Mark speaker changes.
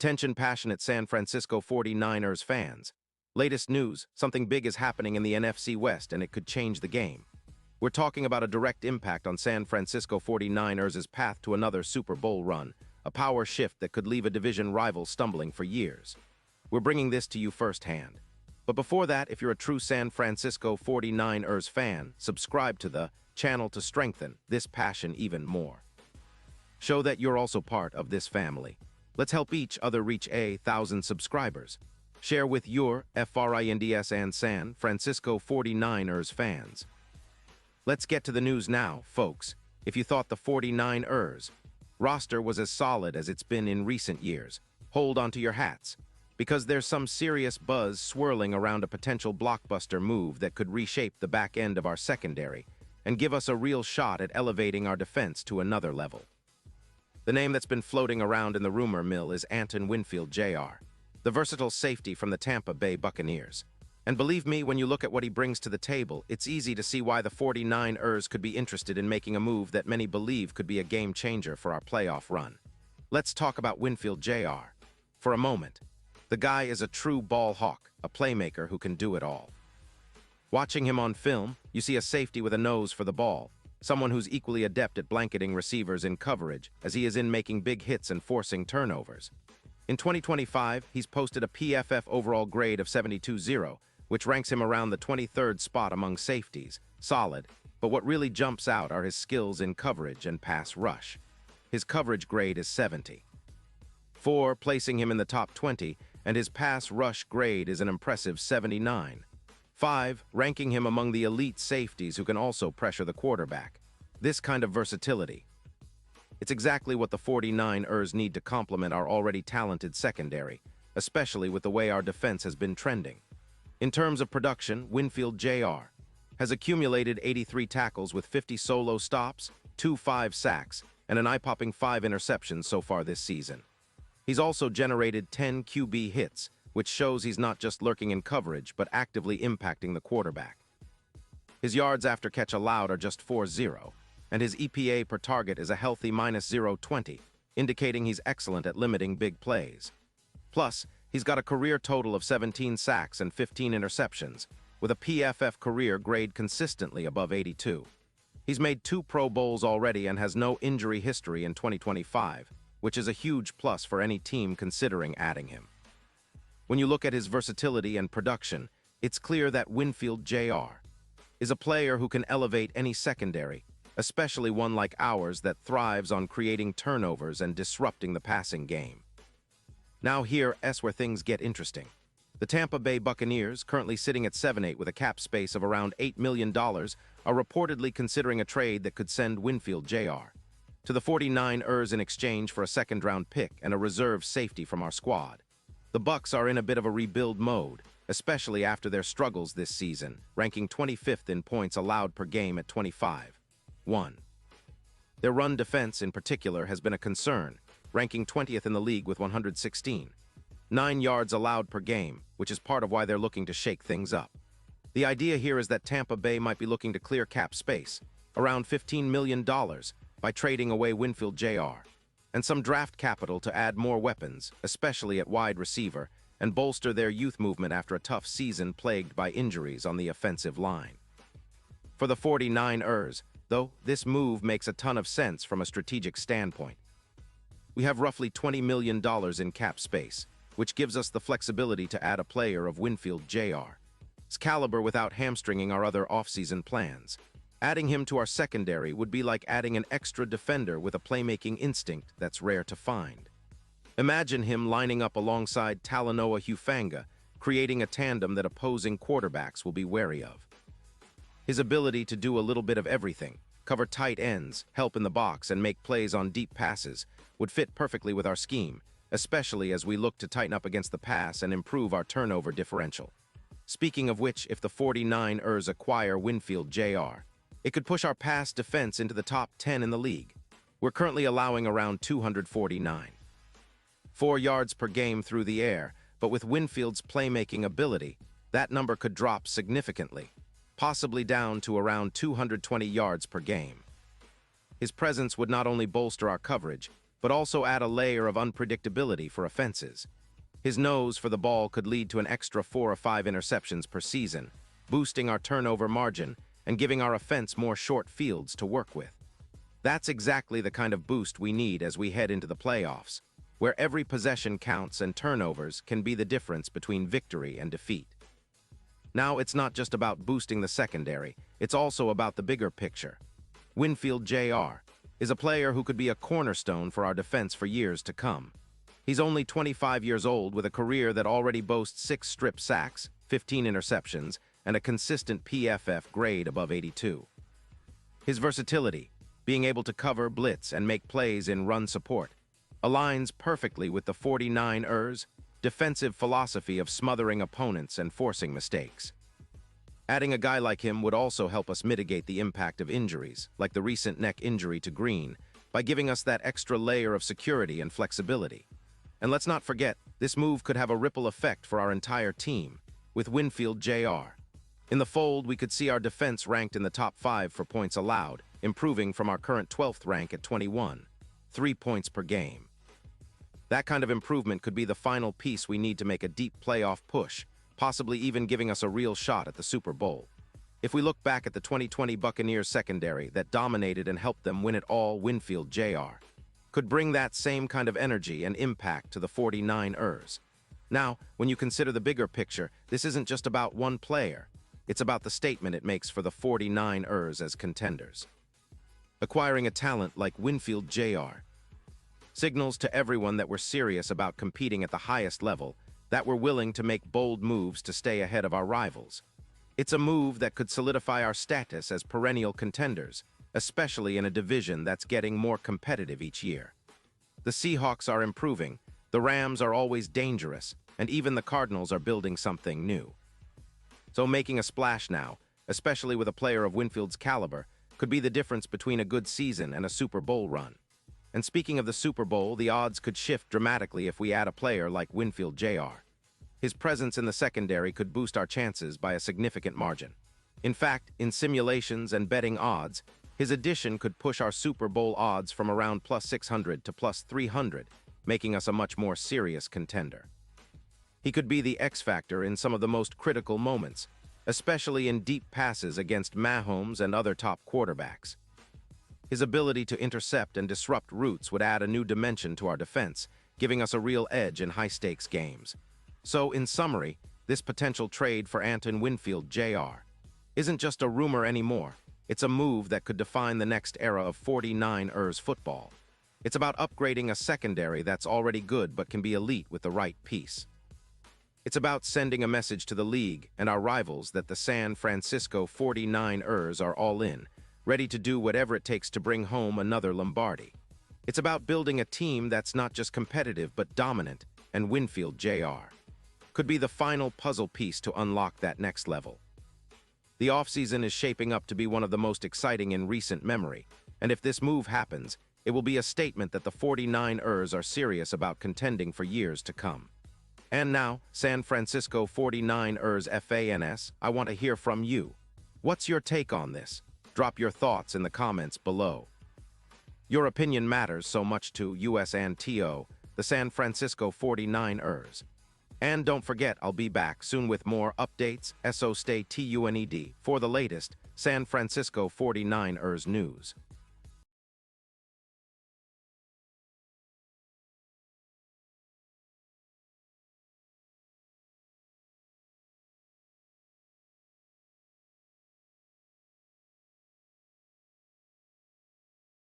Speaker 1: Attention passionate San Francisco 49ers fans. Latest news, something big is happening in the NFC West and it could change the game. We're talking about a direct impact on San Francisco 49ers' path to another Super Bowl run, a power shift that could leave a division rival stumbling for years. We're bringing this to you firsthand. But before that, if you're a true San Francisco 49ers fan, subscribe to the channel to strengthen this passion even more. Show that you're also part of this family. Let's help each other reach 1,000 subscribers. Share with your FRINDS and San Francisco 49ers fans. Let's get to the news now, folks. If you thought the 49ers roster was as solid as it's been in recent years, hold onto your hats, because there's some serious buzz swirling around a potential blockbuster move that could reshape the back end of our secondary and give us a real shot at elevating our defense to another level. The name that's been floating around in the rumor mill is Antoine Winfield Jr., the versatile safety from the Tampa Bay Buccaneers. And believe me, when you look at what he brings to the table, it's easy to see why the 49ers could be interested in making a move that many believe could be a game changer for our playoff run. Let's talk about Winfield Jr. for a moment. The guy is a true ball hawk, a playmaker who can do it all. Watching him on film, you see a safety with a nose for the ball, someone who's equally adept at blanketing receivers in coverage as he is in making big hits and forcing turnovers. In 2025, he's posted a PFF overall grade of 72.0, which ranks him around the 23rd spot among safeties. Solid, but what really jumps out are his skills in coverage and pass rush. His coverage grade is 70. 4, placing him in the top 20, and his pass rush grade is an impressive 79. 5, ranking him among the elite safeties who can also pressure the quarterback. This kind of versatility. It's exactly what the 49ers need to complement our already talented secondary, especially with the way our defense has been trending. In terms of production, Winfield Jr. has accumulated 83 tackles with 50 solo stops, 5 sacks, and an eye-popping 5 interceptions so far this season. He's also generated 10 QB hits, which shows he's not just lurking in coverage, but actively impacting the quarterback. His yards after catch allowed are just 4.0, and his EPA per target is a healthy -0.20, indicating he's excellent at limiting big plays. Plus, he's got a career total of 17 sacks and 15 interceptions, with a PFF career grade consistently above 82. He's made 2 Pro Bowls already and has no injury history in 2025, which is a huge plus for any team considering adding him. When you look at his versatility and production, it's clear that Winfield Jr. is a player who can elevate any secondary, especially one like ours that thrives on creating turnovers and disrupting the passing game. Now here's where things get interesting. The Tampa Bay Buccaneers, currently sitting at 7-8 with a cap space of around $8 million, are reportedly considering a trade that could send Winfield Jr. to the 49ers in exchange for a second-round pick and a reserve safety from our squad. The Bucs are in a bit of a rebuild mode, especially after their struggles this season, ranking 25th in points allowed per game at 25.1. Their run defense in particular has been a concern, ranking 20th in the league with 116. 9 yards allowed per game, which is part of why they're looking to shake things up. The idea here is that Tampa Bay might be looking to clear cap space, around $15 million, by trading away Winfield Jr., and some draft capital to add more weapons, especially at wide receiver, and bolster their youth movement after a tough season plagued by injuries on the offensive line. For the 49ers, though, this move makes a ton of sense from a strategic standpoint. We have roughly $20 million in cap space, which gives us the flexibility to add a player of Winfield Jr.'s caliber without hamstringing our other offseason plans. Adding him to our secondary would be like adding an extra defender with a playmaking instinct that's rare to find. Imagine him lining up alongside Talanoa Hufanga, creating a tandem that opposing quarterbacks will be wary of. His ability to do a little bit of everything, cover tight ends, help in the box, and make plays on deep passes, would fit perfectly with our scheme, especially as we look to tighten up against the pass and improve our turnover differential. Speaking of which, if the 49ers acquire Winfield Jr., it could push our pass defense into the top 10 in the league. We're currently allowing around 249.4 yards per game through the air, but with Winfield's playmaking ability, that number could drop significantly, possibly down to around 220 yards per game. His presence would not only bolster our coverage, but also add a layer of unpredictability for offenses. His nose for the ball could lead to an extra 4 or 5 interceptions per season, boosting our turnover margin and giving our offense more short fields to work with. That's exactly the kind of boost we need as we head into the playoffs, where every possession counts and turnovers can be the difference between victory and defeat. Now, it's not just about boosting the secondary, it's also about the bigger picture. Winfield Jr. is a player who could be a cornerstone for our defense for years to come. He's only 25 years old with a career that already boasts 6 strip sacks, 15 interceptions, and a consistent PFF grade above 82. His versatility, being able to cover, blitz, and make plays in run support, aligns perfectly with the 49ers' defensive philosophy of smothering opponents and forcing mistakes. Adding a guy like him would also help us mitigate the impact of injuries, like the recent neck injury to Green, by giving us that extra layer of security and flexibility. And let's not forget, this move could have a ripple effect for our entire team, with Winfield Jr. In the fold, we could see our defense ranked in the top 5 for points allowed, improving from our current 12th rank at 21, 3 points per game. That kind of improvement could be the final piece we need to make a deep playoff push, possibly even giving us a real shot at the Super Bowl. If we look back at the 2020 Buccaneers secondary that dominated and helped them win it all, Winfield Jr. could bring that same kind of energy and impact to the 49ers. Now, when you consider the bigger picture, this isn't just about one player. It's about the statement it makes for the 49ers as contenders. Acquiring a talent like Winfield Jr. signals to everyone that we're serious about competing at the highest level, that we're willing to make bold moves to stay ahead of our rivals. It's a move that could solidify our status as perennial contenders, especially in a division that's getting more competitive each year. The Seahawks are improving, the Rams are always dangerous, and even the Cardinals are building something new. So making a splash now, especially with a player of Winfield's caliber, could be the difference between a good season and a Super Bowl run. And speaking of the Super Bowl, the odds could shift dramatically if we add a player like Winfield Jr. His presence in the secondary could boost our chances by a significant margin. In fact, in simulations and betting odds, his addition could push our Super Bowl odds from around plus 600 to plus 300, making us a much more serious contender. He could be the X factor in some of the most critical moments, especially in deep passes against Mahomes and other top quarterbacks. His ability to intercept and disrupt routes would add a new dimension to our defense, giving us a real edge in high-stakes games. So, in summary, this potential trade for Anton Winfield Jr. isn't just a rumor anymore. It's a move that could define the next era of 49ers football. It's about upgrading a secondary that's already good but can be elite with the right piece. It's about sending a message to the league and our rivals that the San Francisco 49ers are all in, ready to do whatever it takes to bring home another Lombardi. It's about building a team that's not just competitive but dominant, and Winfield Jr. could be the final puzzle piece to unlock that next level. The offseason is shaping up to be one of the most exciting in recent memory, and if this move happens, it will be a statement that the 49ers are serious about contending for years to come. And now, San Francisco 49ers fans, I want to hear from you. What's your take on this? Drop your thoughts in the comments below. Your opinion matters so much to US and TO, the San Francisco 49ers. And don't forget, I'll be back soon with more updates, so stay tuned for the latest San Francisco 49ers news.